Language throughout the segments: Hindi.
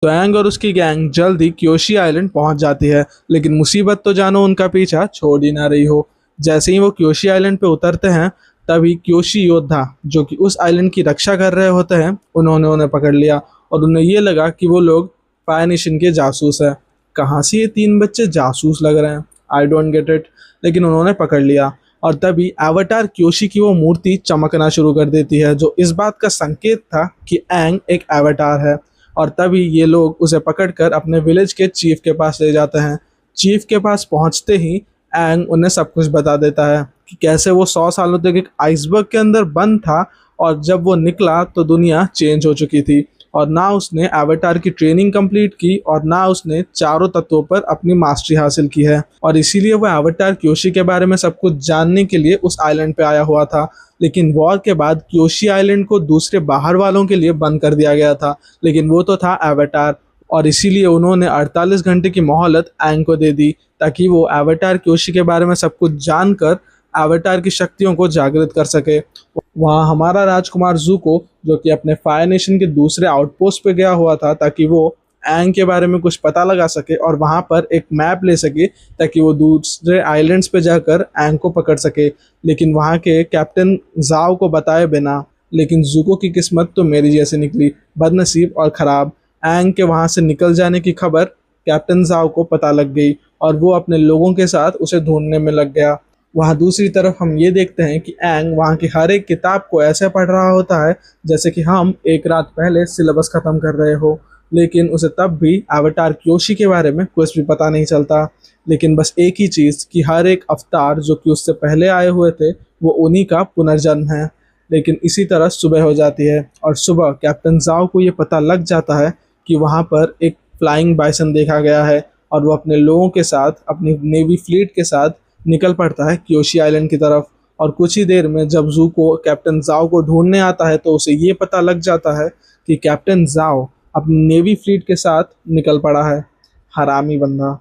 तो एंग और उसकी गैंग जल्द ही क्योशी आइलैंड पहुंच जाती है, लेकिन मुसीबत तो जानो उनका पीछा छोड़ ही ना रही हो। जैसे ही वो क्योशी आइलैंड पे उतरते हैं, तभी क्योशी योद्धा जो कि उस आइलैंड की रक्षा कर रहे होते हैं, उन्होंने उन्हें पकड़ लिया और उन्हें ये लगा कि वो लोग फायर नेशन के जासूस हैं। कहाँ से ये तीन बच्चे जासूस लग रहे हैं, आई डोंट गेट इट। लेकिन उन्होंने पकड़ लिया और तभी एवाटार क्योशी की वो मूर्ति चमकना शुरू कर देती है, जो इस बात का संकेत था कि एंग एक एवाटार है। और तभी ये लोग उसे पकड़कर अपने विलेज के चीफ के पास ले जाते हैं। चीफ के पास पहुंचते ही एंग उन्हें सब कुछ बता देता है कि कैसे वो 100 सालों तक एक आइसबर्ग के अंदर बंद था और जब वो निकला तो दुनिया चेंज हो चुकी थी, और ना उसने एवाटार की ट्रेनिंग कंप्लीट की और ना उसने चारों तत्वों पर अपनी मास्टरी हासिल की है, और इसीलिए वो एवाटार क्योशी के बारे में सब कुछ जानने के लिए उस आइलैंड पे आया हुआ था। लेकिन वॉर के बाद क्योशी आइलैंड को दूसरे बाहर वालों के लिए बंद कर दिया गया था, लेकिन वो तो था एवाटार, और इसीलिए उन्होंने 48 घंटे की मोहलत एंग को दे दी ताकि वो एवाटार क्योशी के बारे में सब कुछ जानकर एवाटार की शक्तियों को जागृत कर सके। वहाँ हमारा राजकुमार ज़ूको, जो कि अपने फायर नेशन के दूसरे आउटपोस्ट पे गया हुआ था ताकि वो एंग के बारे में कुछ पता लगा सके और वहाँ पर एक मैप ले सके ताकि वो दूसरे आइलैंड्स पे जाकर एंग को पकड़ सके। लेकिन वहाँ के कैप्टन जाओ को बताए बिना, लेकिन ज़ूको की किस्मत तो मेरी जैसे निकली, बदनसीब और ख़राब। एंग के वहाँ से निकल जाने की खबर कैप्टन जाओ को पता लग गई और वो अपने लोगों के साथ उसे ढूंढने में लग गया। वहाँ दूसरी तरफ हम ये देखते हैं कि एंग वहाँ की हर एक किताब को ऐसे पढ़ रहा होता है जैसे कि हम एक रात पहले सिलेबस ख़त्म कर रहे हो, लेकिन उसे तब भी एवाटार क्योशी के बारे में कुछ भी पता नहीं चलता। लेकिन बस एक ही चीज़ कि हर एक अवतार जो कि उससे पहले आए हुए थे वो उन्हीं का पुनर्जन्म है। लेकिन इसी तरह सुबह हो जाती है और सुबह कैप्टन जाओ को ये पता लग जाता है कि वहाँ पर एक फ्लाइंग बाइसन देखा गया है, और वो अपने लोगों के साथ, अपनी नेवी फ्लीट के साथ निकल पड़ता है क्योशी आइलैंड की तरफ। और कुछ ही देर में जब जू को कैप्टन जाओ को ढूंढने आता है तो उसे ये पता लग जाता है कि कैप्टन जाओ अपनी नेवी फ्लीट के साथ निकल पड़ा है, हरामी बंदा।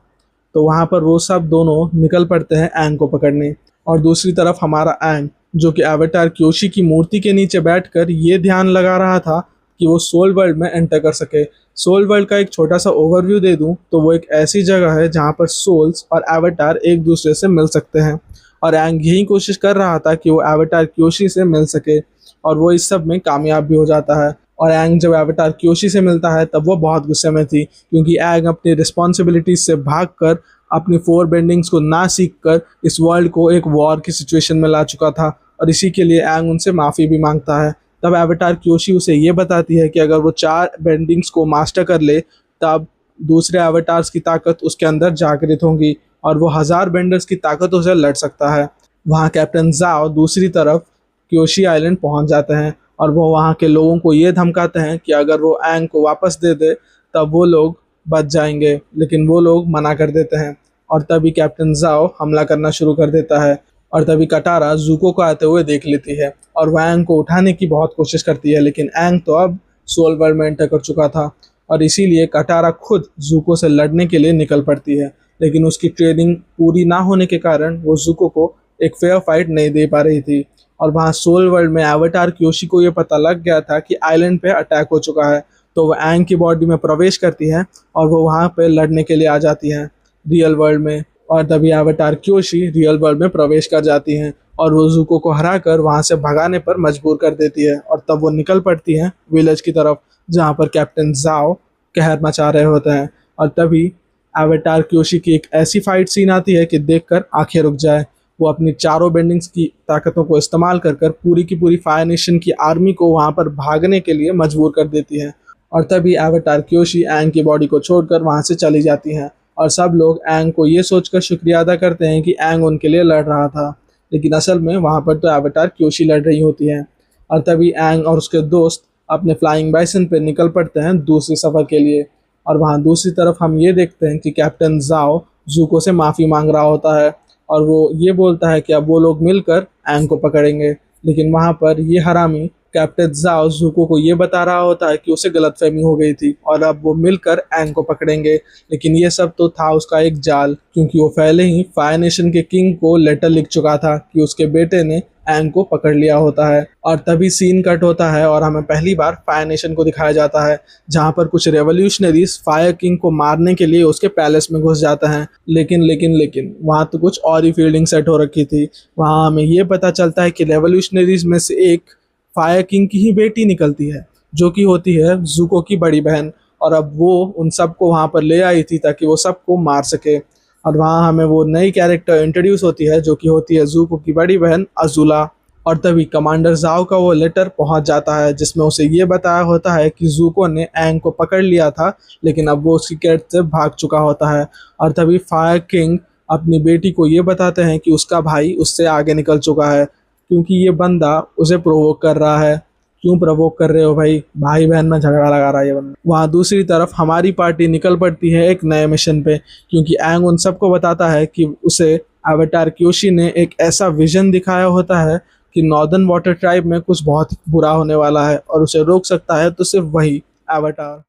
तो वहाँ पर वो सब दोनों निकल पड़ते हैं एंग को पकड़ने। और दूसरी तरफ हमारा एंग, जो कि एवाटार क्योशी की मूर्ति के नीचे बैठकर ये ध्यान लगा रहा था कि वो सोल वर्ल्ड में एंटर कर सके। सोल वर्ल्ड का एक छोटा सा ओवरव्यू दे दूं तो वो एक ऐसी जगह है जहाँ पर सोल्स और एवाटार एक दूसरे से मिल सकते हैं, और एंग यही कोशिश कर रहा था कि वो एवाटार क्योशी से मिल सके, और वो इस सब में कामयाब भी हो जाता है। और एंग जब एवाटार क्योशी से मिलता है तब वो बहुत गुस्से में थी, क्योंकि एंग अपनी रिस्पॉन्सिबिलिटीज से भागकर, अपनी फोर बेंडिंग्स को ना सीख कर इस वर्ल्ड को एक वॉर की सिचुएशन में ला चुका था, और इसी के लिए एंग उनसे माफ़ी भी मांगता है। तब एवाटार क्योशी उसे ये बताती है कि अगर वो 4 बेंडिंग्स को मास्टर कर ले तब दूसरे एवाटार्स की ताकत उसके अंदर जागृत होंगी और वो 1000 बेंडर्स की ताकतों से लड़ सकता है। वहाँ कैप्टन जाओ दूसरी तरफ क्योशी आइलैंड पहुँच जाते हैं और वो वहाँ के लोगों को ये धमकाते हैं कि अगर वो एंग को वापस दे दे तब वो लोग बच जाएंगे, लेकिन वो लोग मना कर देते हैं। और तभी कैप्टन जाओ हमला करना शुरू कर देता है, और तभी कटारा ज़ूको को आते हुए देख लेती है और वह एंग को उठाने की बहुत कोशिश करती है, लेकिन एंग तो अब सोल वर्ल्ड में एंटर कर चुका था, और इसीलिए कटारा खुद ज़ूको से लड़ने के लिए निकल पड़ती है। लेकिन उसकी ट्रेनिंग पूरी ना होने के कारण वो ज़ूको को एक फेयर फाइट नहीं दे पा रही थी। और वहाँ सोल वर्ल्ड में एवाटार क्योशी को ये पता लग गया था कि आइलैंड पे अटैक हो चुका है, तो वो एंग की बॉडी में प्रवेश करती है और वो वहाँ पे लड़ने के लिए आ जाती हैं रियल वर्ल्ड में। और तभी एवाटार क्योशी रियल वर्ल्ड में प्रवेश कर जाती हैं और वो ज़ूको को हराकर वहाँ से भगाने पर मजबूर कर देती है, और तब वो निकल पड़ती हैं विलेज की तरफ जहाँ पर कैप्टन जाओ कहर मचा रहे होते हैं। और तभी एवाटार क्योशी की एक ऐसी फाइट सीन आती है कि देखकर आंखें रुक जाए। वो अपनी चारों बेंडिंग्स की ताकतों को इस्तेमाल कर कर पूरी की पूरी फायर नेशन की आर्मी को वहाँ पर भागने के लिए मजबूर कर देती है, और तभी एवाटार क्योशी एंग की बॉडी को छोड़कर वहाँ से चली जाती हैं। और सब लोग एंग को ये सोचकर शुक्रिया अदा करते हैं कि एंग उनके लिए लड़ रहा था, लेकिन असल में वहाँ पर तो एवाटार क्योशी लड़ रही होती है। और तभी एंग और उसके दोस्त अपने फ्लाइंग बाइसन पे निकल पड़ते हैं दूसरे सफ़र के लिए। और वहाँ दूसरी तरफ हम ये देखते हैं कि कैप्टन जाओ ज़ूको से माफ़ी मांग रहा होता है और वो ये बोलता है कि अब वो लोग मिलकर एंग को पकड़ेंगे, लेकिन वहाँ पर ये हरामी कैप्टन जाओ ज़ुको को ये बता रहा होता है कि उसे गलतफहमी हो गई थी और अब वो मिलकर एंग को पकड़ेंगे। लेकिन ये सब तो था उसका एक जाल, क्योंकि वो पहले ही फायर नेशन के किंग को लेटर लिख चुका था कि उसके बेटे ने एंग को पकड़ लिया होता है। और तभी सीन कट होता है और हमें पहली बार फायर नेशन को दिखाया जाता है, जहाँ पर कुछ रेवोल्यूशनरीज फायर किंग को मारने के लिए उसके पैलेस में घुस जाते हैं। लेकिन वहाँ तो कुछ और ही फील्डिंग सेट हो रखी थी। वहाँ हमें ये पता चलता है कि रेवोल्यूशनरीज में से एक फायर किंग की ही बेटी निकलती है, जो कि होती है ज़ुको की बड़ी बहन। और अब वो उन सबको वहाँ पर ले आई थी ताकि वो सबको मार सके। और वहाँ हमें वो नई कैरेक्टर इंट्रोड्यूस होती है, जो कि होती है ज़ुको की बड़ी बहन अज़ुला। और तभी कमांडर जाओ का वो लेटर पहुंच जाता है, जिसमें उसे ये बताया होता है कि ज़ुको ने एंग को पकड़ लिया था, लेकिन अब वो उसकी कैद से भाग चुका होता है। और तभी फायर किंग अपनी बेटी को ये बताते हैं कि उसका भाई उससे आगे निकल चुका है, क्योंकि ये बंदा उसे प्रोवोक कर रहा है। क्यों प्रोवोक कर रहे हो भाई? भाई बहन में झगड़ा लगा रहा है ये बंदा। वहाँ दूसरी तरफ हमारी पार्टी निकल पड़ती है एक नए मिशन पे, क्योंकि एंग उन सबको बताता है कि उसे अवतार क्योशी ने एक ऐसा विजन दिखाया होता है कि नॉर्दर्न वाटर ट्राइब में कुछ बहुत बुरा होने वाला है और उसे रोक सकता है तो सिर्फ वही अवतार।